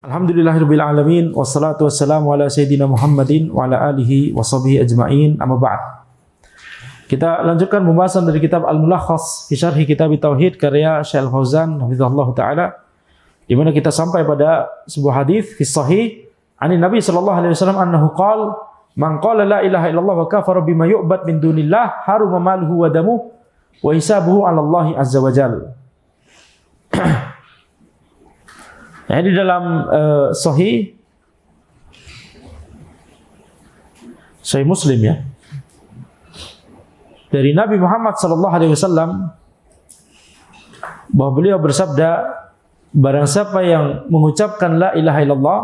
Alhamdulillahirabbil alamin wassalatu wassalamu ala sayyidina Muhammadin wa ala alihi washabihi ajmain. Amma ba'd. Kita lanjutkan pembahasan dari kitab Al-Mulakhas fi Syarh Kitab Tauhid karya Syekh Al-Fauzan hafizahullah taala, di mana kita sampai pada sebuah hadis fi sahih ani Nabi sallallahu alaihi wasallam annahu qala man qala la ilaha illallah wa kafara bima yu'bad min dunillah haruma maluhu wa damuhu wa hisabuhu 'ala Allah azza wa jalla. Nah, di dalam Sahih Muslim ya, dari Nabi Muhammad sallallahu alaihi wasallam bahwa beliau bersabda, barang siapa yang mengucapkan la ilaha illallah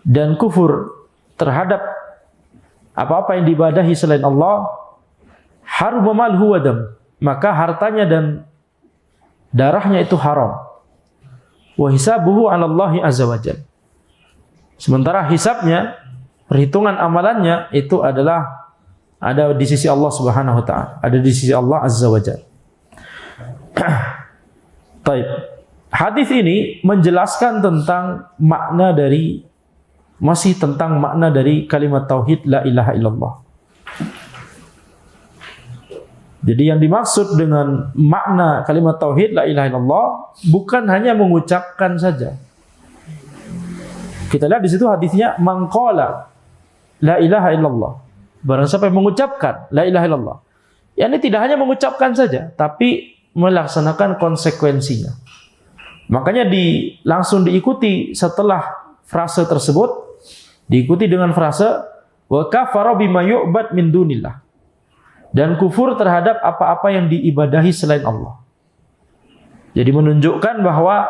dan kufur terhadap apa-apa yang diibadahi selain Allah, haruma malhu wa dam, maka hartanya dan darahnya itu haram. Wa hisabuhu 'ala Allah azza wajalla. Sementara hisabnya, perhitungan amalannya itu adalah ada di sisi Allah Subhanahu wa taala, ada di sisi Allah azza wajalla. Baik. Hadis ini menjelaskan tentang makna dari kalimat tauhid la ilaha illallah. Jadi yang dimaksud dengan makna kalimat tauhid la ilaha illallah bukan hanya mengucapkan saja. Kita lihat di situ hadisnya man qala la ilaha illallah. Barang siapa yang mengucapkan la ilaha illallah. Ya, ini tidak hanya mengucapkan saja, tapi melaksanakan konsekuensinya. Makanya langsung diikuti setelah frase tersebut, diikuti dengan frase wa kafara bima yu'bad min dunillah. Dan kufur terhadap apa-apa yang diibadahi selain Allah. Jadi menunjukkan bahwa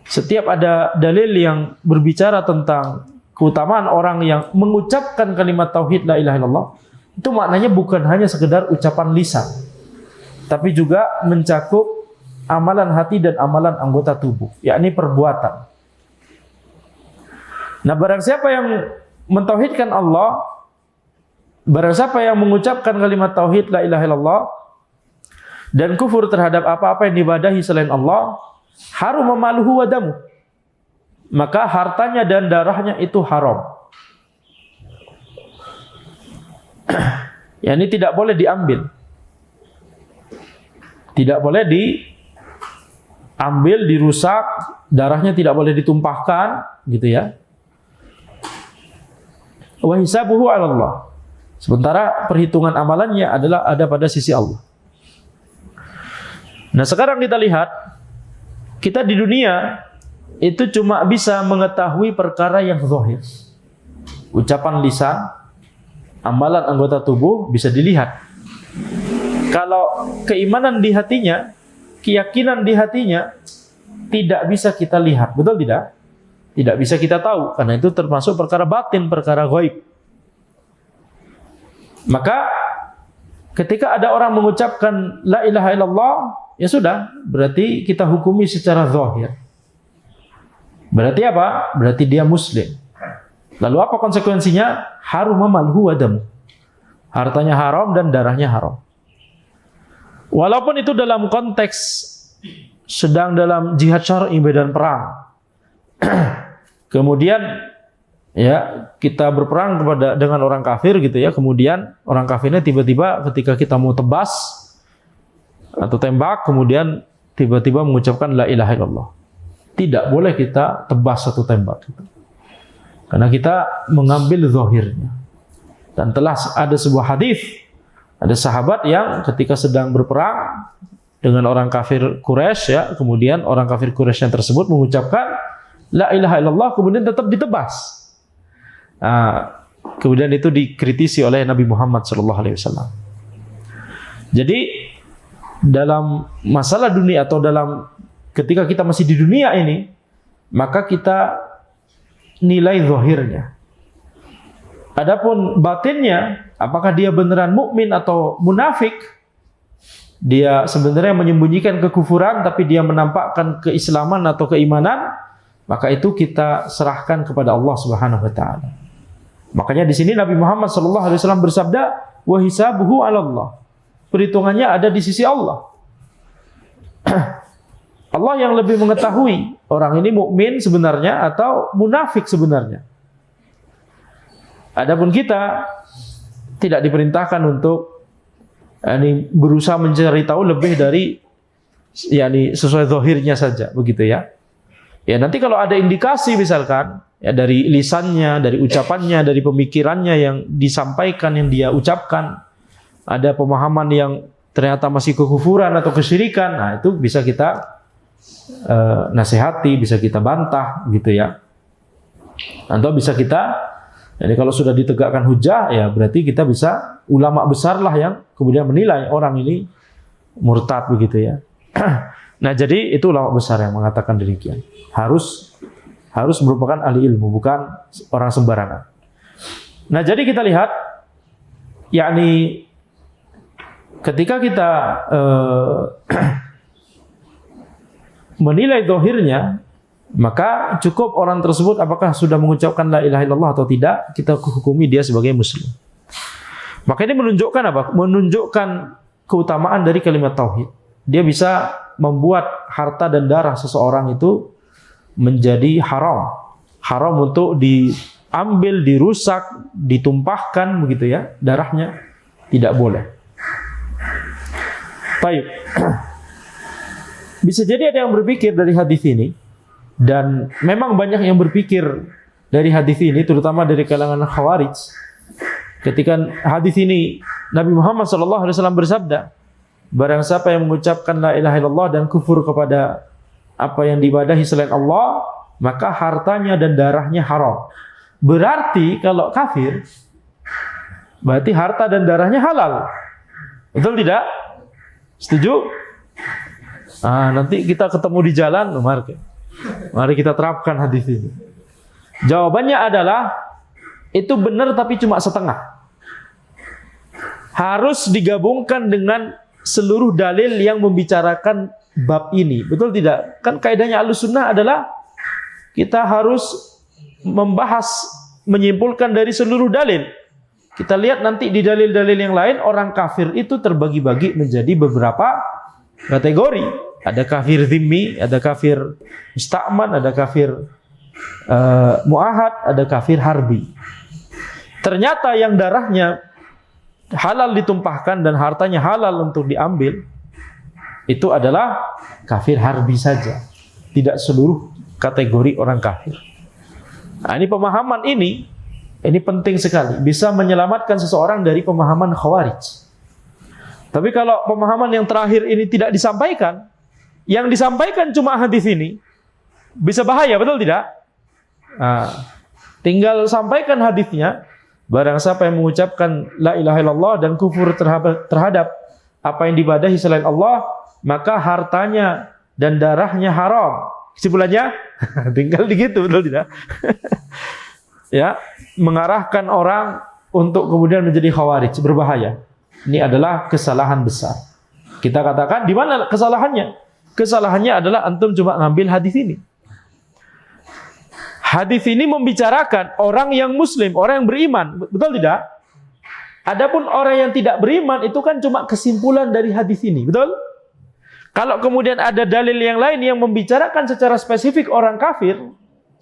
setiap ada dalil yang berbicara tentang keutamaan orang yang mengucapkan kalimat tauhid la ilaha illallah, itu maknanya bukan hanya sekedar ucapan lisan, tapi juga mencakup amalan hati dan amalan anggota tubuh, yakni perbuatan. Nah, barang siapa yang mentauhidkan Allah, barang siapa yang mengucapkan kalimat tauhid la ilaha illallah dan kufur terhadap apa-apa yang diibadahi selain Allah, harum maluhu wa damu, maka hartanya dan darahnya itu haram. Ya, ini tidak boleh diambil. Tidak boleh diambil, dirusak, darahnya tidak boleh ditumpahkan, gitu ya. Wa hisabuhu 'ala Allah. Sementara perhitungan amalannya adalah ada pada sisi Allah. Nah, sekarang kita lihat, kita di dunia itu cuma bisa mengetahui perkara yang zahir. Ucapan lisan, amalan anggota tubuh bisa dilihat. Kalau keimanan di hatinya, keyakinan di hatinya tidak bisa kita lihat, betul tidak? Tidak bisa kita tahu, karena itu termasuk perkara batin, perkara ghaib. Maka ketika ada orang mengucapkan la ilaha illallah, ya sudah, berarti kita hukumi secara zahir. Berarti apa? Berarti dia muslim. Lalu apa konsekuensinya? Harum malhu wa damu. Hartanya haram dan darahnya haram. Walaupun itu dalam konteks sedang dalam jihad syar'i, medan perang. Kemudian ya, kita berperang dengan orang kafir gitu ya. Kemudian orang kafirnya tiba-tiba ketika kita mau tebas atau tembak, kemudian tiba-tiba mengucapkan la ilaha illallah. Tidak boleh kita tebas atau tembak gitu. Karena kita mengambil zahirnya. Dan telah ada sebuah hadis, ada sahabat yang ketika sedang berperang dengan orang kafir Quraisy ya, kemudian orang kafir Quraisy yang tersebut mengucapkan la ilaha illallah, kemudian tetap ditebas. Kemudian itu dikritisi oleh Nabi Muhammad SAW. Jadi dalam masalah dunia atau ketika kita masih di dunia ini, maka kita nilai zahirnya. Adapun batinnya, apakah dia beneran mukmin atau munafik, dia sebenarnya menyembunyikan kekufuran tapi dia menampakkan keislaman atau keimanan, maka itu kita serahkan kepada Allah Subhanahu wa taala. Makanya di sini Nabi Muhammad SAW bersabda, wa hisabuhu 'ala Allah. Perhitungannya ada di sisi Allah. Allah yang lebih mengetahui orang ini mukmin sebenarnya atau munafik sebenarnya. Adapun kita tidak diperintahkan untuk berusaha mencari tahu lebih dari sesuai zahirnya saja, begitu ya. Ya nanti kalau ada indikasi misalkan ya dari lisannya, dari ucapannya, dari pemikirannya yang disampaikan, yang dia ucapkan, ada pemahaman yang ternyata masih kekufuran atau kesyirikan, nah itu bisa kita nasihati, bisa kita bantah gitu ya. Atau bisa kita, jadi kalau sudah ditegakkan hujah ya berarti kita bisa, ulama besar lah yang kemudian menilai orang ini murtad begitu ya. Nah jadi itu ulama besar yang mengatakan demikian. Harus merupakan ahli ilmu, bukan orang sembarangan. Nah jadi kita lihat, yakni ketika kita menilai zahirnya, maka cukup orang tersebut apakah sudah mengucapkan la ilaha illallah atau tidak, kita hukumi dia sebagai muslim. Maka ini menunjukkan apa? Menunjukkan keutamaan dari kalimat tauhid. Dia bisa membuat harta dan darah seseorang itu menjadi haram. Haram untuk diambil, dirusak, ditumpahkan begitu ya, darahnya tidak boleh. Baik. Bisa jadi ada yang berpikir dari hadis ini, dan memang banyak yang berpikir dari hadis ini, terutama dari kalangan Khawarij. Ketika hadis ini Nabi Muhammad SAW bersabda, barang siapa yang mengucapkan la ilaha illallah dan kufur kepada apa yang diibadahi selain Allah, maka hartanya dan darahnya haram. Berarti kalau kafir, berarti harta dan darahnya halal. Betul tidak? Setuju? Nanti kita ketemu di jalan, mari kita terapkan hadis ini. Jawabannya adalah itu benar tapi cuma setengah. Harus digabungkan dengan seluruh dalil yang membicarakan bab ini. Betul tidak? Kan kaidahnya Ahlussunnah adalah kita harus membahas, menyimpulkan dari seluruh dalil. Kita lihat nanti di dalil-dalil yang lain, orang kafir itu terbagi-bagi menjadi beberapa kategori. Ada kafir zimmi, ada kafir musta'man, ada kafir mu'ahad, ada kafir harbi. Ternyata yang darahnya halal ditumpahkan dan hartanya halal untuk diambil, itu adalah kafir harbi saja, tidak seluruh kategori orang kafir. Nah, ini pemahaman ini penting sekali, bisa menyelamatkan seseorang dari pemahaman Khawarij. Tapi kalau pemahaman yang terakhir ini tidak disampaikan, yang disampaikan cuma hadis ini, bisa bahaya, betul tidak? Tinggal sampaikan hadisnya, barang siapa yang mengucapkan la ilaha illallah dan kufur terhadap apa yang diibadahi selain Allah, maka hartanya dan darahnya haram. Kesimpulannya, tinggal begitu, betul tidak? Ya, mengarahkan orang untuk kemudian menjadi Khawarij, berbahaya. Ini adalah kesalahan besar. Kita katakan, di mana kesalahannya? Kesalahannya adalah antum cuma ngambil hadis ini. Hadis ini membicarakan orang yang muslim, orang yang beriman, betul tidak? Adapun orang yang tidak beriman itu kan cuma kesimpulan dari hadis ini, betul? Kalau kemudian ada dalil yang lain yang membicarakan secara spesifik orang kafir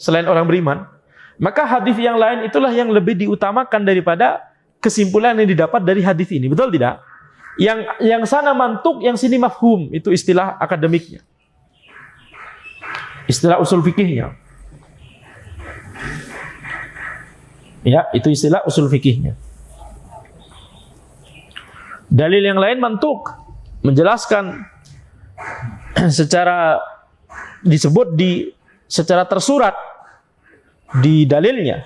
selain orang beriman, maka hadis yang lain itulah yang lebih diutamakan daripada kesimpulan yang didapat dari hadis ini, betul tidak? Yang sana mantuk, yang sini mafhum, itu istilah akademiknya, istilah usul fikihnya. Ya, itu istilah usul fikihnya. Dalil yang lain mantuk, menjelaskan secara disebut secara tersurat di dalilnya.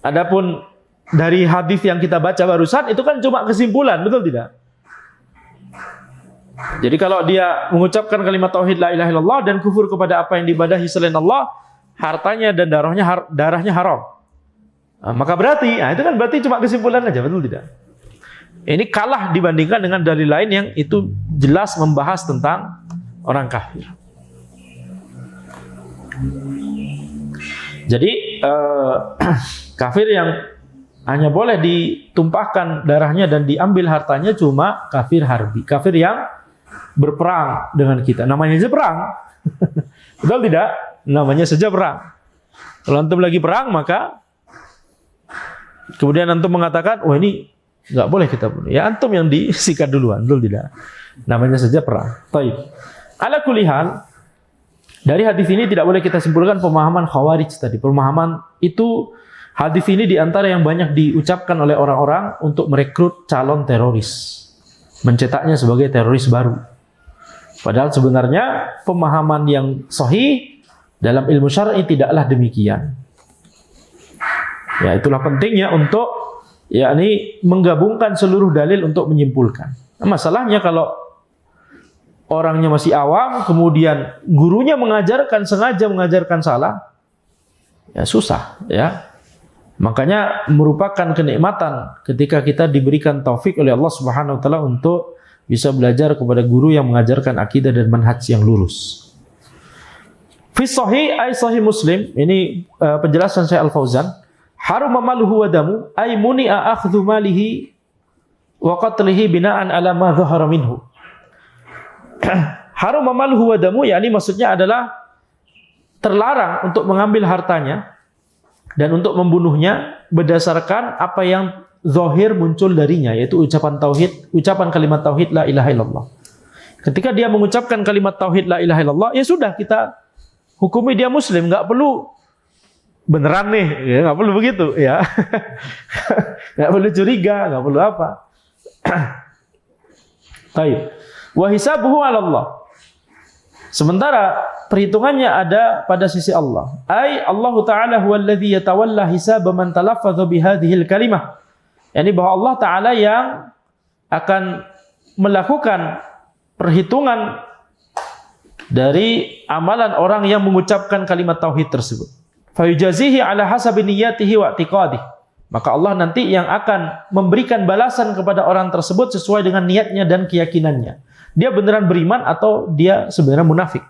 Adapun dari hadis yang kita baca barusan itu kan cuma kesimpulan, betul tidak? Jadi kalau dia mengucapkan kalimat tauhid la ilaha illallah dan kufur kepada apa yang diibadahi selain Allah, hartanya dan darahnya haram. Maka berarti, itu kan berarti cuma kesimpulan aja, betul tidak? Ini kalah dibandingkan dengan dalil lain yang itu jelas membahas tentang orang kafir. Jadi kafir yang hanya boleh ditumpahkan darahnya dan diambil hartanya cuma kafir harbi, kafir yang berperang dengan kita. Namanya saja perang. Betul tidak? Namanya saja perang. Kalau antum lagi perang, maka kemudian antum mengatakan, wah ini nggak boleh kita bunuh. Ya antum yang disikat duluan, betul tidak? Namanya saja perang. Taib. Ala kulli hal, dari hadis ini tidak boleh kita simpulkan pemahaman Khawarij tadi. Pemahaman itu, hadis ini diantara yang banyak diucapkan oleh orang-orang untuk merekrut calon teroris, mencetaknya sebagai teroris baru. Padahal sebenarnya pemahaman yang sahih dalam ilmu syar'i tidaklah demikian. Ya, itulah pentingnya untuk yakni menggabungkan seluruh dalil untuk menyimpulkan. Nah, masalahnya kalau orangnya masih awam, kemudian gurunya sengaja mengajarkan salah, ya susah, ya. Makanya merupakan kenikmatan ketika kita diberikan taufik oleh Allah Subhanahu wa taala untuk bisa belajar kepada guru yang mengajarkan akidah dan manhaj yang lurus. Fi sahih ay sahih Muslim, ini penjelasan Syekh Al-Fauzan, harum maluhu wa damu ay muni'a akhdhu malihi wa qatlihi bina'an ala ma dhahara minhu. Harum maluhu wa damu, yakni maksudnya adalah terlarang untuk mengambil hartanya dan untuk membunuhnya berdasarkan apa yang zahir muncul darinya, yaitu ucapan tauhid, ucapan kalimat tauhid la ilaha illallah. Ketika dia mengucapkan kalimat tauhid la ilaha illallah, ya sudah, kita hukumi dia muslim, nggak perlu beneran nih, ya nggak perlu begitu, ya. Nggak perlu curiga, nggak perlu apa. Baik. Wa hisabuhu 'ala Allah. Sementara perhitungannya ada pada sisi Allah. Ai Allah Ta'ala huwallazi yatawalla hisaba man talaffadha bihadhil kalimah. Yani bahwa Allah Ta'ala yang akan melakukan perhitungan dari amalan orang yang mengucapkan kalimat tauhid tersebut. Fayujazihi ala hasabi niyyatihi wa i'tiqadihi. Maka Allah nanti yang akan memberikan balasan kepada orang tersebut sesuai dengan niatnya dan keyakinannya. Dia beneran beriman atau dia sebenarnya munafik.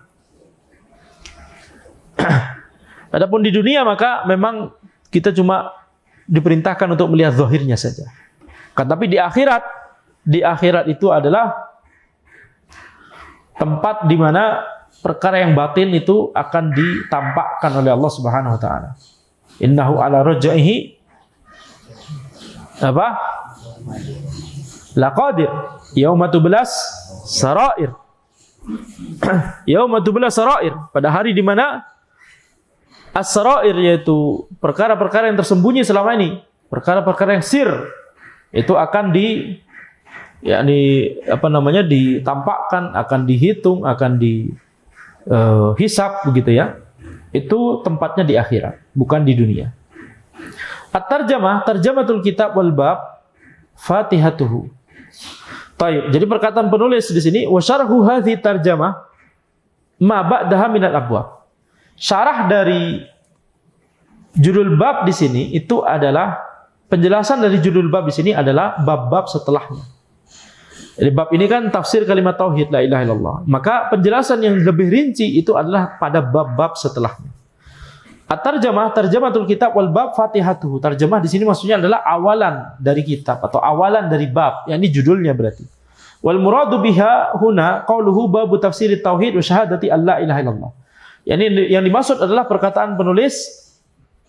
Adapun di dunia maka memang kita cuma diperintahkan untuk melihat zahirnya saja. Tapi di akhirat itu adalah tempat di mana perkara yang batin itu akan ditampakkan oleh Allah Subhanahu wa taala. Innahu ala raj'ihi apa? Laqadir. Yauma tublas sarair. Yauma tublas sarair, pada hari di mana as-sarair, yaitu perkara-perkara yang tersembunyi selama ini, perkara-perkara yang sir, itu akan ditampakkan, akan dihitung, akan dihisab begitu ya. Itu tempatnya di akhirat, bukan di dunia. At-tarjamah, tarjamatul kitab wal bab fatihatuhu. Baik, jadi perkataan penulis di sini wa syarhu hadhi tarjamah ma ba'daha minal abwab. Syarah dari judul bab di sini itu adalah penjelasan dari judul bab di sini adalah bab-bab setelahnya. Jadi bab ini kan tafsir kalimat tauhid la ilaha illallah. Maka penjelasan yang lebih rinci itu adalah pada bab-bab setelahnya. At-tarjamah, tarjamatul kitab wal bab fatihatuhu. Tarjamah di sini maksudnya adalah awalan dari kitab atau awalan dari bab, yakni judulnya berarti. Wal muradu biha huna qauluhu babu tafsir tauhid wa syahadati alla ilaha illallah. Yani yang dimaksud adalah perkataan penulis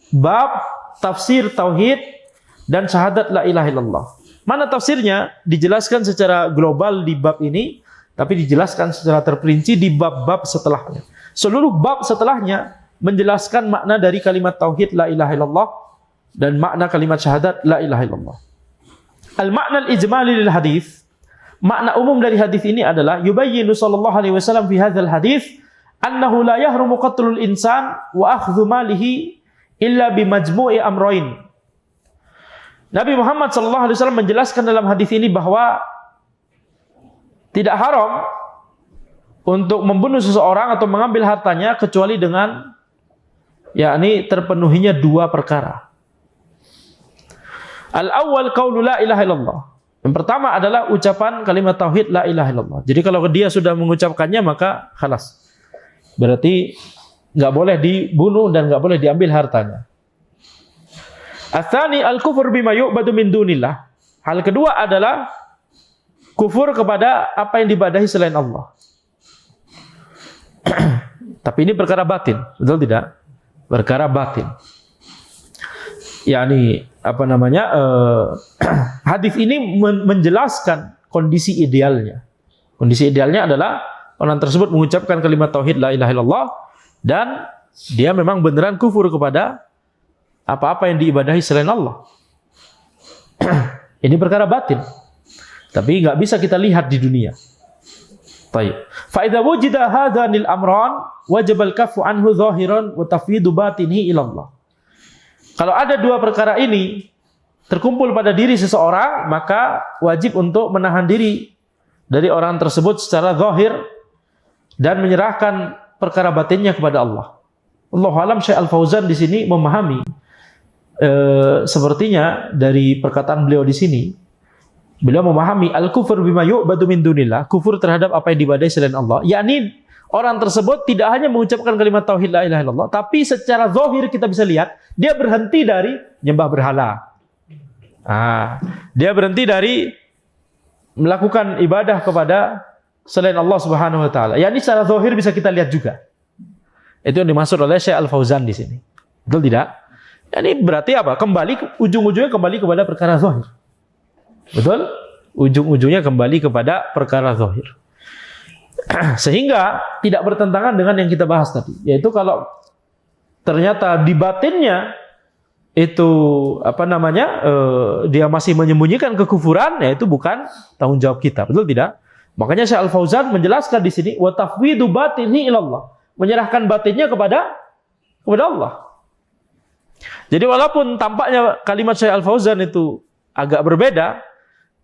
bab tafsir tauhid dan syahadat la ilaha illallah. Mana tafsirnya dijelaskan secara global di bab ini, tapi dijelaskan secara terperinci di bab-bab setelahnya. Seluruh bab setelahnya menjelaskan makna dari kalimat tauhid la ilaha illallah dan makna kalimat syahadat la ilaha illallah. Al-makna al-ijmali lil hadis, makna umum dari hadis ini adalah yubayyinu sallallahu alaihi wasallam fi hadzal hadis annahu la yahrumu qatlul insan wa akhdhu malihi illa bi majmu'i amrayn. Nabi Muhammad sallallahu alaihi wasallam menjelaskan dalam hadis ini bahwa tidak haram untuk membunuh seseorang atau mengambil hartanya kecuali dengan yakni terpenuhinya dua perkara. Al-awwal qaulu la ilaha illallah. Yang pertama adalah ucapan kalimat tauhid la ilaha illallah. Jadi kalau dia sudah mengucapkannya maka khalas. Berarti enggak boleh dibunuh dan enggak boleh diambil hartanya. Ats-tsani al-kufur bima yu'badu min dunillah. Hal kedua adalah kufur kepada apa yang diibadahi selain Allah. Tapi ini perkara batin, betul tidak? Perkara batin. Yani apa namanya? Hadis ini menjelaskan kondisi idealnya. Kondisi idealnya adalah orang tersebut mengucapkan kalimat tauhid la ilaha illallah dan dia memang beneran kufur kepada apa-apa yang diibadahi selain Allah. Ini perkara batin. Tapi nggak bisa kita lihat di dunia. Baik. Fa idza wujida hadanil amran wajib al-kaffu anhu zahiran wa tafwidu batinihi ila Allah. Kalau ada dua perkara ini terkumpul pada diri seseorang, maka wajib untuk menahan diri dari orang tersebut secara zahir dan menyerahkan perkara batinnya kepada Allah. Allahu a'lam. Syekh Al-Fauzan di sini memahami sepertinya dari perkataan beliau di sini, beliau memahami al-kufur bima yu'badu min dunillah, kufur terhadap apa yang diibadahi selain Allah, yakni orang tersebut tidak hanya mengucapkan kalimat tauhid la ilaha illallah, tapi secara zahir kita bisa lihat dia berhenti dari nyembah berhala. Dia berhenti dari melakukan ibadah kepada selain Allah Subhanahu wa taala. Yakni secara zahir bisa kita lihat juga. Itu yang dimaksud oleh Syekh Al-Fauzan di sini. Betul tidak? Ini berarti apa? Ujung-ujungnya kembali kepada perkara zahir. Betul? Ujung-ujungnya kembali kepada perkara zahir. Sehingga tidak bertentangan dengan yang kita bahas tadi, yaitu kalau ternyata di batinnya itu apa namanya dia masih menyembunyikan kekufuran, ya itu bukan tanggung jawab kita. Betul tidak? Makanya Syekh Al-Fauzan menjelaskan di sini wa tafwidu batinihi ila Allah, menyerahkan batinnya kepada Allah. Jadi walaupun tampaknya kalimat Syekh Al-Fauzan itu agak berbeda,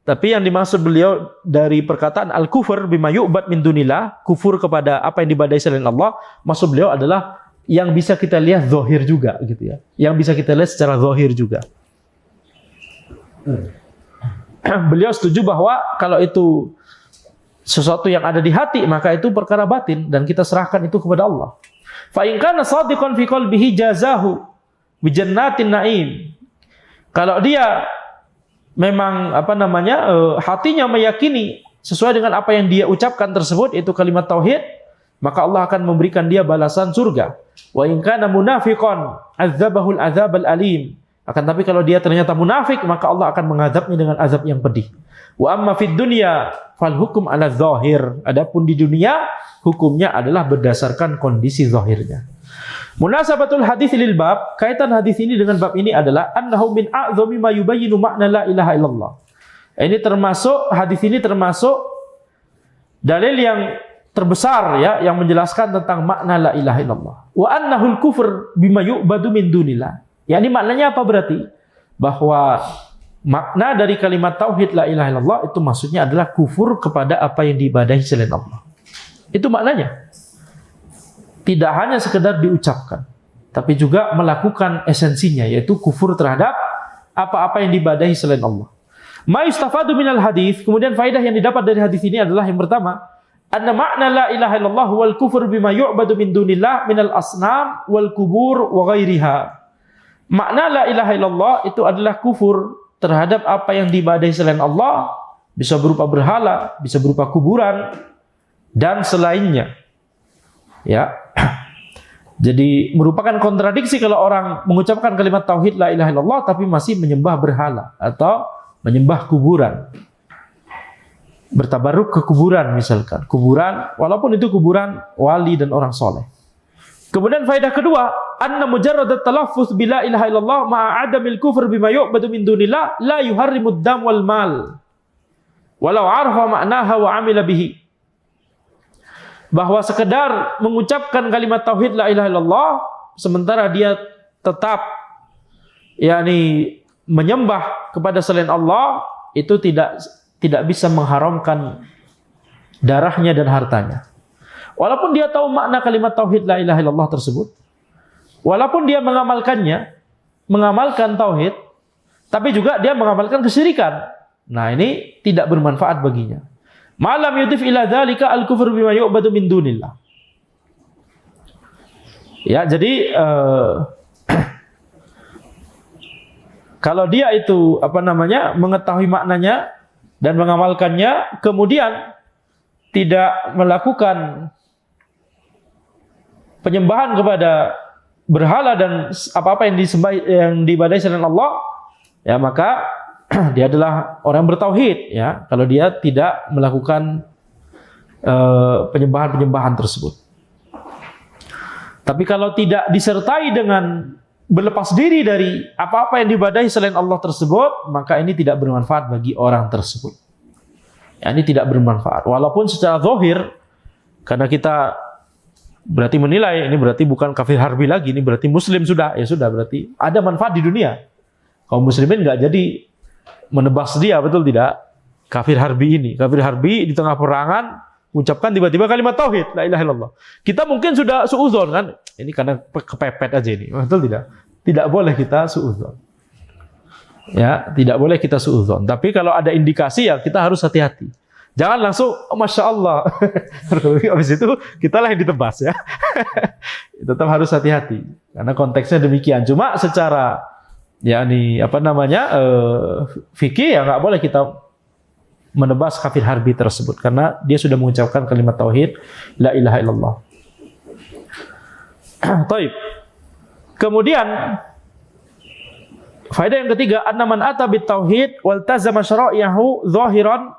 tapi yang dimaksud beliau dari perkataan al-kufur bima yu'bad min dunillah, kufur kepada apa yang diibadahi selain Allah, maksud beliau adalah yang bisa kita lihat zahir juga gitu ya. Yang bisa kita lihat secara zahir juga. Beliau setuju bahwa kalau itu sesuatu yang ada di hati, maka itu perkara batin dan kita serahkan itu kepada Allah. Fa in kana shadiqan fi qalbihi jazahu bi jannatin na'im. Kalau dia memang apa namanya hatinya meyakini sesuai dengan apa yang dia ucapkan tersebut, itu kalimat tauhid, maka Allah akan memberikan dia balasan surga. Wa in kana munafiqan azabahul azabal alim. Akan tapi kalau dia ternyata munafik, maka Allah akan mengadabnya dengan azab yang pedih. Wa amma fid dunya fal hukum ala zahir. Adapun di dunia hukumnya adalah berdasarkan kondisi zahirnya. Munasabatul hadis lil bab, kaitan hadis ini dengan bab ini adalah annahu min a'zami ma yubayyinu makna la ilaha illallah. Ini termasuk, hadis ini termasuk dalil yang terbesar ya, yang menjelaskan tentang makna la ilaha illallah. Wa annahul kufur bima yu'badu min dunillah. Ya, ini maknanya apa berarti? Bahwa makna dari kalimat tauhid la ilaha illallah itu maksudnya adalah kufur kepada apa yang diibadahi selain Allah. Itu maknanya. Tidak hanya sekedar diucapkan, tapi juga melakukan esensinya, yaitu kufur terhadap apa-apa yang diibadahi selain Allah. Ma yustafadu minal hadis, kemudian faedah yang didapat dari hadis ini adalah yang pertama, anna makna la ilaha illallah wal kufur bima yu'badu min dunillah minal asnam wal kubur wa ghairiha. Makna la ilaha illallah itu adalah kufur terhadap apa yang diibadahi selain Allah, bisa berupa berhala, bisa berupa kuburan dan selainnya. Ya. Jadi merupakan kontradiksi kalau orang mengucapkan kalimat tauhid la ilaha illallah tapi masih menyembah berhala atau menyembah kuburan. Bertabarruk ke kuburan misalkan. Kuburan, walaupun itu kuburan wali dan orang soleh. Kemudian faedah kedua, anna mujarrad at-talaffuz bi la ilaha illallah ma'a adamil kufr bima yu'badu min dunillah la yuharrimud dam wal mal. Walau arfa ma'naha wa 'amila bihi. Bahwa sekedar mengucapkan kalimat tauhid la ilaha illallah sementara dia tetap yakni menyembah kepada selain Allah, itu tidak bisa mengharamkan darahnya dan hartanya. Walaupun dia tahu makna kalimat tauhid la ilaha illallah tersebut, walaupun dia mengamalkannya, mengamalkan tauhid, tapi juga dia mengamalkan kesyirikan. Nah, ini tidak bermanfaat baginya. Malam yudif ila dzalika al-kufru bima yu'badu min dunillah. Ya, jadi kalau dia itu apa namanya mengetahui maknanya, dan mengamalkannya, kemudian tidak melakukan penyembahan kepada berhala dan apa-apa yang disembah, yang diibadahi selain Allah, ya maka dia adalah orang yang bertauhid, ya, kalau dia tidak melakukan penyembahan-penyembahan tersebut. Tapi kalau tidak disertai dengan berlepas diri dari apa-apa yang diibadahi selain Allah tersebut, maka ini tidak bermanfaat bagi orang tersebut. Ya, ini tidak bermanfaat. Walaupun secara zahir, karena kita berarti menilai ini berarti bukan kafir harbi lagi, ini berarti muslim sudah. Ya sudah, berarti ada manfaat di dunia. Kaum muslimin nggak jadi menebas dia, betul tidak? Kafir harbi ini, kafir harbi di tengah perangan ucapkan tiba-tiba kalimat tauhid, la ilaha illallah. Kita mungkin sudah suudzon kan? Ini karena kepepet aja ini. Betul tidak? Tidak boleh kita suudzon. Ya, tidak boleh kita suudzon. Tapi kalau ada indikasi ya kita harus hati-hati. Jangan langsung oh, Masya Allah. Habis itu kita lah yang ditebas ya. Tetap harus hati-hati. Karena konteksnya demikian. Cuma secara yakni apa namanya? Fikih ya nggak boleh kita menebas kafir harbi tersebut karena dia sudah mengucapkan kalimat tauhid la ilaha illallah. Taib. Kemudian faedah yang ketiga, anna man ata bit tauhid wal tazama syara'ihu zahiran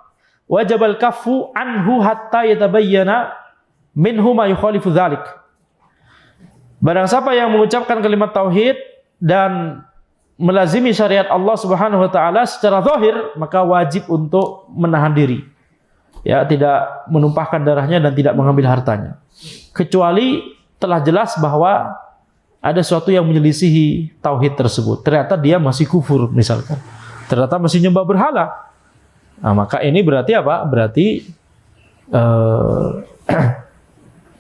wajib al kaffu anhu hatta yatabayyana minhu ma yukhalifu dzalik. Barang siapa yang mengucapkan kalimat tauhid dan melazimi syariat Allah Subhanahu wa taala secara zahir, maka wajib untuk menahan diri. Ya, tidak menumpahkan darahnya dan tidak mengambil hartanya. Kecuali telah jelas bahwa ada sesuatu yang menyelisihi tauhid tersebut. Ternyata dia masih kufur misalkan. Ternyata masih nyembah berhala. Nah, maka ini berarti apa? Berarti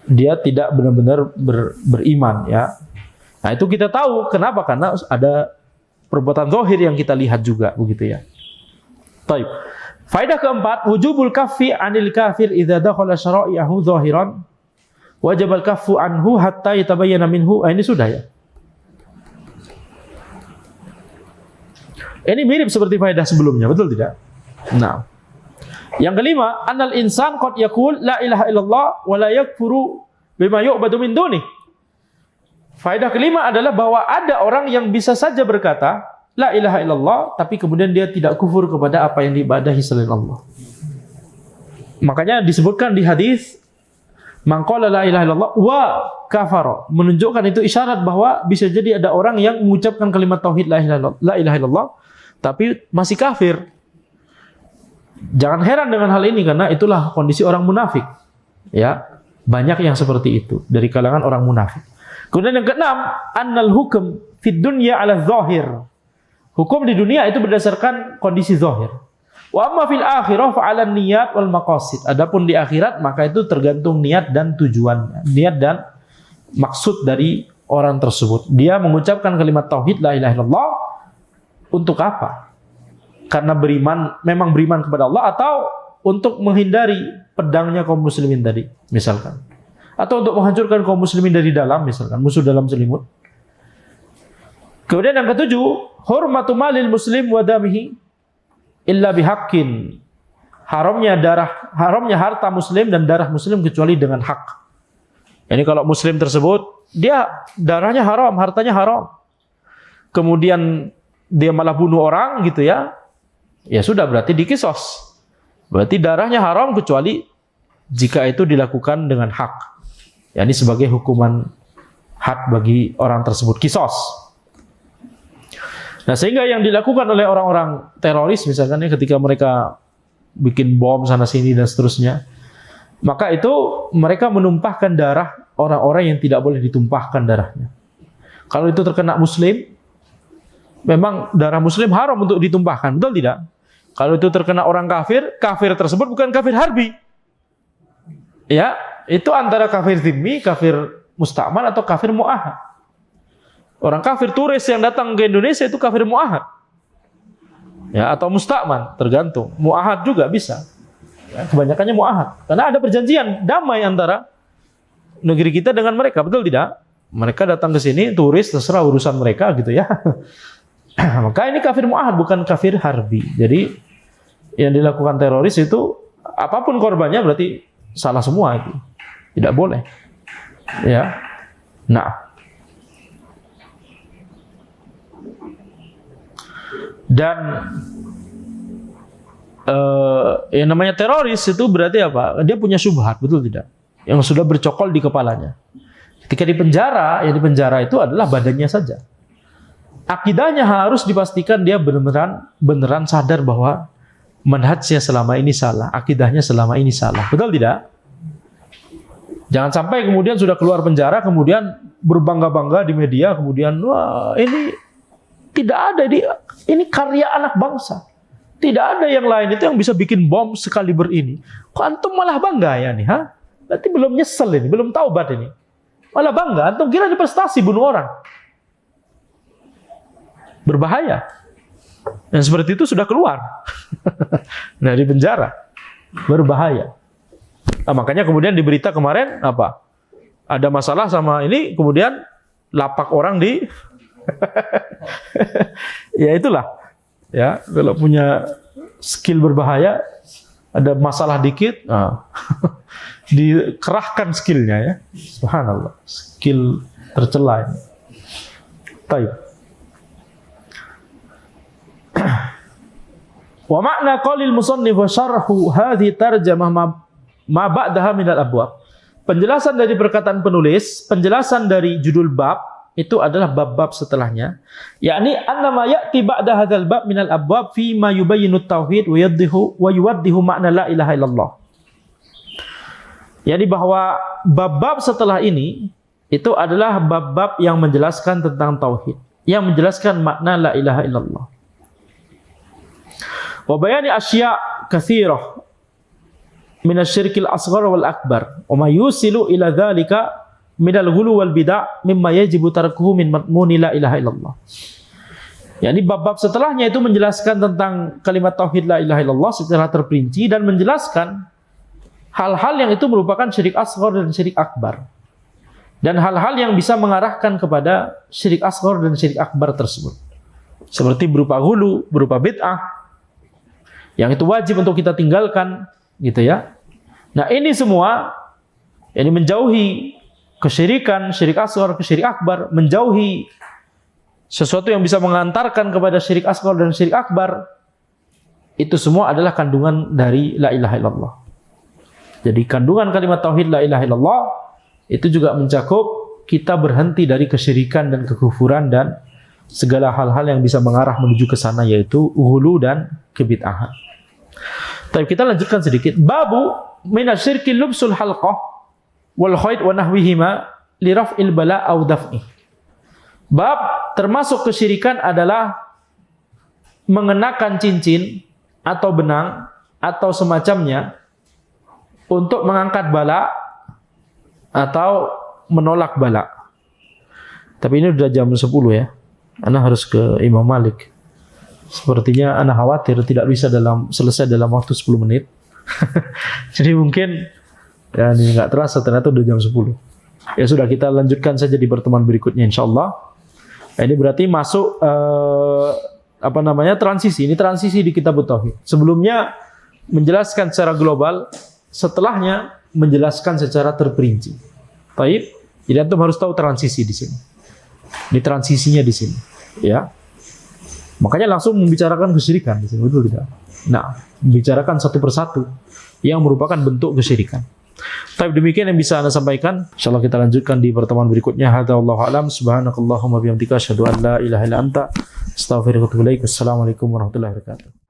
dia tidak benar-benar beriman, ya. Nah, itu kita tahu kenapa? Karena ada perbuatan zahir yang kita lihat juga, begitu ya. Baik. Faedah keempat, wujubul kaffi 'anil kafir idza dakhala syara'i'ahu zahiran wajib al-kaffu anhu hatta yatabayyana minhu. Ini sudah ya. Ini mirip seperti faedah sebelumnya, betul tidak? Nah. Yang kelima, annal insan qad yaqul la ilaha illallah wa la yakfuru bima yu'badu min dunih. Faedah kelima adalah bahwa ada orang yang bisa saja berkata la ilaha illallah tapi kemudian dia tidak kufur kepada apa yang diibadahi selain Allah. Makanya disebutkan di hadis man qala la ilaha illallah wa kafara, menunjukkan itu isyarat bahwa bisa jadi ada orang yang mengucapkan kalimat tauhid la ilaha illallah tapi masih kafir. Jangan heran dengan hal ini karena itulah kondisi orang munafik. Ya, banyak yang seperti itu dari kalangan orang munafik. Kemudian yang keenam, annal hukum fid dunya ala zahir. Hukum di dunia itu berdasarkan kondisi zahir. Wa amma fil akhirah fa 'ala niyat wal maqasid. Adapun di akhirat maka itu tergantung niat dan tujuannya. Niat dan maksud dari orang tersebut. Dia mengucapkan kalimat tauhid la ilaha illallah untuk apa? Karena beriman, memang beriman kepada Allah, atau untuk menghindari pedangnya kaum muslimin tadi, misalkan. Atau untuk menghancurkan kaum muslimin dari dalam, misalkan musuh dalam selimut. Kemudian yang ketujuh, hurmatu malil muslim wa damihi illa bihaqqin. Haramnya harta muslim dan darah muslim kecuali dengan hak. Ini kalau muslim tersebut dia darahnya haram, hartanya haram. Kemudian dia malah bunuh orang gitu ya. Ya sudah, berarti dikisos. Berarti darahnya haram kecuali jika itu dilakukan dengan hak. Ya, ini sebagai hukuman had bagi orang tersebut, kisos. Nah, sehingga yang dilakukan oleh orang-orang teroris misalkan ya, ketika mereka bikin bom sana sini dan seterusnya, maka itu mereka menumpahkan darah orang-orang yang tidak boleh ditumpahkan darahnya. Kalau itu terkena muslim, memang darah muslim haram untuk ditumpahkan, betul tidak? Kalau itu terkena orang kafir, kafir tersebut bukan kafir harbi. Ya, itu antara kafir zimmi, kafir musta'man atau kafir mu'ahad. Orang kafir turis yang datang ke Indonesia itu kafir mu'ahad. Ya, atau musta'man, tergantung. Mu'ahad juga bisa. Ya, kebanyakannya mu'ahad. Karena ada perjanjian damai antara negeri kita dengan mereka, betul tidak? Mereka datang ke sini, turis, terserah urusan mereka gitu ya. Maka ini kafir mu'ahad, bukan kafir harbi. Jadi yang dilakukan teroris itu apapun korbannya berarti salah semua itu. Tidak boleh. Ya. Nah. Dan yang namanya teroris itu berarti apa? Dia punya syubhat, betul tidak? Yang sudah bercokol di kepalanya. Ketika di penjara, yang di penjara itu adalah badannya saja. Akidahnya harus dipastikan dia beneran sadar bahwa manhajnya selama ini salah, akidahnya selama ini salah. Betul tidak? Jangan sampai kemudian sudah keluar penjara, kemudian berbangga-bangga di media, kemudian wah ini tidak ada, ini karya anak bangsa. Tidak ada yang lain itu yang bisa bikin bom sekaliber ini. Kok antum malah bangga ya nih, ha? Berarti belum nyesel ini, belum taubat ini. Malah bangga, antum kira ini prestasi bunuh orang. Berbahaya. Yang seperti itu sudah keluar dari penjara. Berbahaya. Nah, makanya kemudian di berita kemarin apa? Ada masalah sama ini, kemudian lapak orang di ya itulah. Ya, kalau punya skill berbahaya, ada masalah dikit, dikerahkan skillnya ya. Subhanallah, skill tercela. Baik. Wa makna qaulil musannif wa syarhu hadhi tarjamah ma ba'daha minal abwab. Penjelasan dari perkataan penulis, penjelasan dari judul bab itu adalah bab-bab setelahnya, yakni annama ya'ti ba'da hadzal bab minal abwab fi ma yubayyinu tauhid wa yuwaddihu makna la ilaha illallah. Jadi bahwa bab-bab setelah ini itu adalah bab-bab yang menjelaskan tentang tauhid, yang menjelaskan makna la ilaha illallah. Wa bayani asya' katsirah min asy-syirkil asghar wal akbar wa ma yusilu ila dzalika minal ghulu wal bid'ah mimma yajibu tarkuhu min madmuni la ilaha illallah. Yani bab-bab setelahnya itu menjelaskan tentang kalimat tauhid la ilaha illallah secara terperinci dan menjelaskan hal-hal yang itu merupakan syirik asghar dan syirik akbar. Dan hal-hal yang bisa mengarahkan kepada syirik asghar dan syirik akbar tersebut. Seperti berupa ghulu, berupa bid'ah yang itu wajib untuk kita tinggalkan, gitu ya. Nah, ini semua yang menjauhi kesyirikan, syirik asghar, syirik akbar, menjauhi sesuatu yang bisa mengantarkan kepada syirik asghar dan syirik akbar, itu semua adalah kandungan dari la ilaha illallah. Jadi kandungan kalimat tauhid la ilaha illallah itu juga mencakup kita berhenti dari kesyirikan dan kekufuran dan segala hal-hal yang bisa mengarah menuju ke sana, yaitu ghulu dan kebid'ahan. Tapi kita lanjutkan sedikit. Babu minasyirki lubsul halqah wal khayd wa nahwihima li raf'il bala aw daf'i. Bab termasuk kesyirikan adalah mengenakan cincin atau benang atau semacamnya untuk mengangkat bala atau menolak bala. Tapi ini sudah jam 10 ya. Ana harus ke Imam Malik. Sepertinya ana khawatir tidak bisa selesai dalam waktu 10 menit. Jadi mungkin ya ini nggak terasa ternyata udah jam 10. Ya sudah, kita lanjutkan saja di pertemuan berikutnya insyaallah. Nah, ini berarti masuk transisi. Ini transisi di kitab tauhid. Sebelumnya menjelaskan secara global, setelahnya menjelaskan secara terperinci. Baik, jadi antum harus tahu transisi di sini. Ini transisinya di sini, ya. Makanya langsung membicarakan kesyirikan di sini, betul tidak? Nah, membicarakan satu persatu yang merupakan bentuk kesyirikan. Tapi demikian yang bisa Anda sampaikan. Insyaallah kita lanjutkan di pertemuan berikutnya. Hadza wallahu a'lam. Subhanakallahumma bihamdika asyhadu an la ilaha illa anta astaghfiruka wa atubu ilaik. Assalamualaikum warahmatullahi wabarakatuh.